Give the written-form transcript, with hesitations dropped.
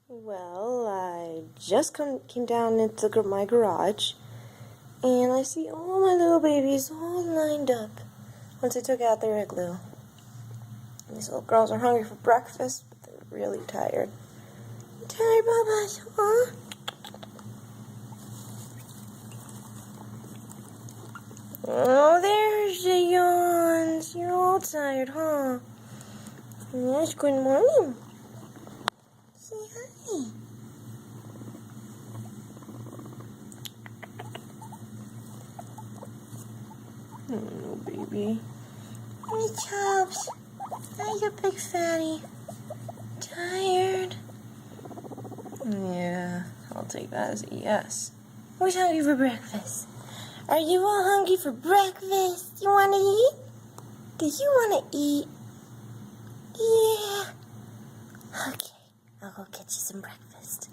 Well, I just came down into my garage, and I see all my little babies all lined up once I took out their igloo. These little girls are hungry for breakfast, but they're really tired. Tired, Bubba? Huh? Oh, there's the yawns. You're all tired, huh? Yes, good morning. Say hi. Oh, baby. Hey, Chops. Hi, you big fatty. Tired? Yeah, I'll take that as a yes. Who's hungry for breakfast? Are you all hungry for breakfast? You want to eat? Do you want to eat? Yeah. Okay, I'll go get you some breakfast.